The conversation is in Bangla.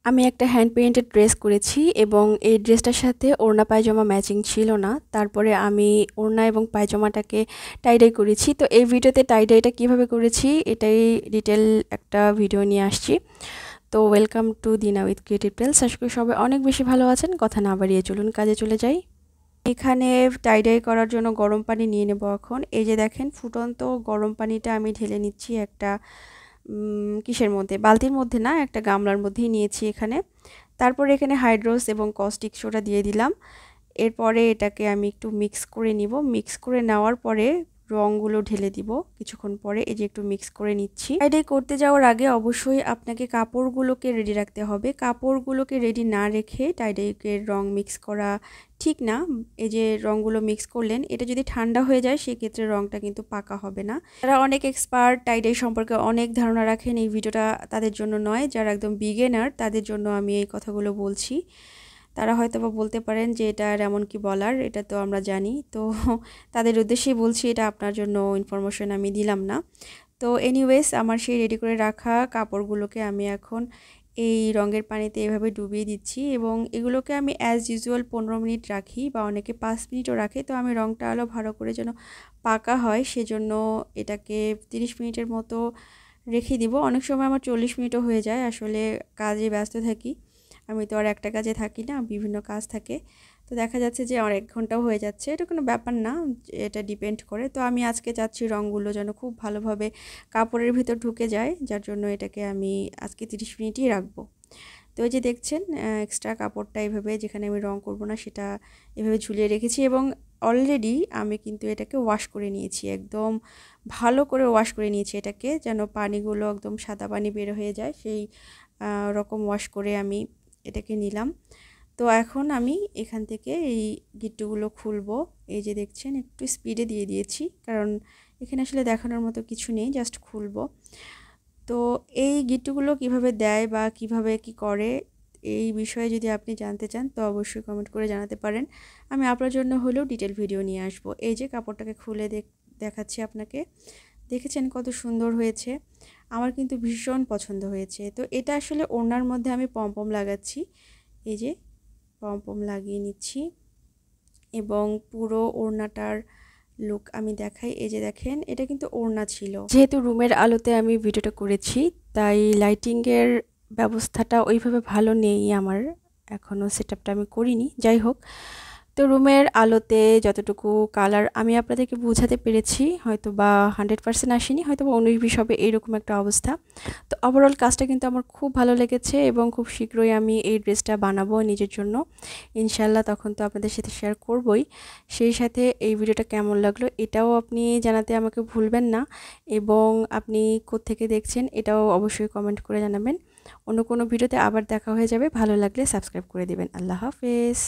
আমি একটা হ্যান্ড পেইন্টেড ড্রেস করেছি এবং এই ড্রেসটার সাথে ওড়না পায়জামা ম্যাচিং ছিল না। তারপরে আমি ওড়না এবং পায়জামাটাকে টাই-ডাই করেছি। তো এই ভিডিওতে টাই-ডাইটা কীভাবে করেছি এটাই ডিটেল একটা ভিডিও নিয়ে আসছি। তো ওয়েলকাম টু দিনা উইথ ক্রিয়েটিভ টেলস। আশা করি সবাই অনেক বেশি ভালো আছেন। কথা না বাড়িয়ে চলুন কাজে চলে যাই। এখানে টাই-ডাই করার জন্য গরম পানি নিয়ে নেব এখন। এই যে দেখেন ফুটন্ত গরম পানিটা আমি ঢেলে নিচ্ছি একটা কিসের মধ্যে, বালতির মধ্যে না, একটা গামলার মধ্যেই নিয়েছি এখানে। তারপরে এখানে হাইড্রোস এবং কস্টিক সোডা দিয়ে দিলাম। এরপরে এটাকে আমি একটু মিক্স করে নিব। মিক্স করে নেওয়ার পরে রঙগুলো ঢেলে দিব কিছুক্ষণ পরে। এই যে একটু মিক্স করে নিচ্ছি। টাই-ডাই করতে যাওয়ার আগে অবশ্যই আপনাকে কাপড়গুলোকে রেডি রাখতে হবে। কাপড়গুলোকে রেডি না রেখে টাই-ডাইয়ের রং মিক্স করা ঠিক না। এই যে রঙগুলো মিক্স করলেন, এটা যদি ঠান্ডা হয়ে যায় সেক্ষেত্রে রঙটা কিন্তু পাকা হবে না। যারা অনেক এক্সপার্ট, টাই-ডাই সম্পর্কে অনেক ধারণা রাখেন, এই ভিডিওটা তাদের জন্য নয়। যারা একদম বিগিনার তাদের জন্য আমি এই কথাগুলো বলছি। তারা হয়তো বা বলতে পারেন যে এটা এমন কি বলার, এটা তো আমরা জানি। তো তাদের উদ্দেশ্যেই বলছি, এটা আপনার জন্য ইনফরমেশন আমি দিলাম না। তো এনিওয়েজ আমার সেই রেডি করে রাখা কাপড়গুলোকে আমি এখন এই রঙের পানিতে এভাবে ডুবিয়ে দিচ্ছি এবং এগুলোকে আমি অ্যাজ ইউজুয়াল 15 মিনিট রাখি বা অনেকে 5 মিনিটও রাখে। তো আমি রঙটা আলো ভালো করে যেন পাকা হয় সেজন্য এটাকে 30 মিনিটের মতো রেখে দিব। অনেক সময় আমার 40 মিনিটও হয়ে যায়, আসলে কাজে ব্যস্ত থাকি। আমি তো আর একটা কাজে থাকি না, বিভিন্ন কাজ থাকে। তো দেখা যাচ্ছে যে আমার 1 ঘন্টাও হয়ে যাচ্ছে, এটা কোনো ব্যাপার না, এটা ডিপেন্ড করে। তো আমি আজকে চাচ্ছি রঙগুলো যেন খুব ভালোভাবে কাপড়ের ভিতর ঢুকে যায়, যার জন্য এটাকে আমি আজকে 30 মিনিটই রাখবো। তো এই যে দেখছেন এক্সট্রা কাপড়টা এভাবে, যেখানে আমি রং করব না সেটা এভাবে ঝুলিয়ে রেখেছি এবং অলরেডি আমি কিন্তু এটাকে ওয়াশ করে নিয়েছি, একদম ভালো করে ওয়াশ করে নিয়েছি এটাকে, যেন পানিগুলো একদম সাদা পানি বের হয়ে যায়, সেই রকম ওয়াশ করে আমি এটাকে নিলাম। তো এখন আমি এখান থেকে এই গিট্টুগুলো খুলবো। এই যে দেখছেন একটু স্পিডে দিয়ে দিয়েছি, কারণ এখানে আসলে দেখানোর মতো কিছু নেই, জাস্ট খুলবো। তো এই গিট্টুগুলো কিভাবে দেয় বা কিভাবে কি করে এই বিষয়ে যদি আপনি জানতে চান তো অবশ্যই কমেন্ট করে জানাতে পারেন। আমি আপনার জন্য হলেও ডিটেল ভিডিও নিয়ে আসব। এই যে কাপড়টাকে খুলে দেখাচ্ছি আপনাকে। দেখেছেন কত সুন্দর হয়েছে? আমার কিন্তু ভীষণ পছন্দ হয়েছে। তো এটা আসলে ওড়নার মধ্যে আমি পমপম লাগাচ্ছি। এই যে পমপম লাগিয়ে নিচ্ছি এবং পুরো ওড়নাটার লুক আমি দেখাই। এই যে দেখেন এটা কিন্তু ওড়না ছিল। যেহেতু রুমের আলোতে আমি ভিডিওটা করেছি তাই লাইটিংয়ের ব্যবস্থাটা ওইভাবে ভালো নেই আমার, এখনও সেটআপটা আমি করিনি। যাই হোক, তো রুমের আলোতে যতটুকু কালার আমি আপনাদেরকে বোঝাতে পেরেছি, হয়তো বা 100% আসেনি, হয়তো বা 19-20 হবে, এইরকম একটা অবস্থা। তো ওভারঅল কাজটা কিন্তু আমার খুব ভালো লেগেছে এবং খুব শীঘ্রই আমি এই ড্রেসটা বানাবো নিজের জন্য ইনশাল্লাহ। তখন তো আপনাদের সাথে শেয়ার করবই। সেই সাথে এই ভিডিওটা কেমন লাগলো এটাও আপনি জানাতে আমাকে ভুলবেন না এবং আপনি কোত্থেকে দেখছেন এটাও অবশ্যই কমেন্ট করে জানাবেন। অন্য কোনো ভিডিওতে আবার দেখা হয়ে যাবে। ভালো লাগলে সাবস্ক্রাইব করে দিবেন। আল্লাহ হাফেজ।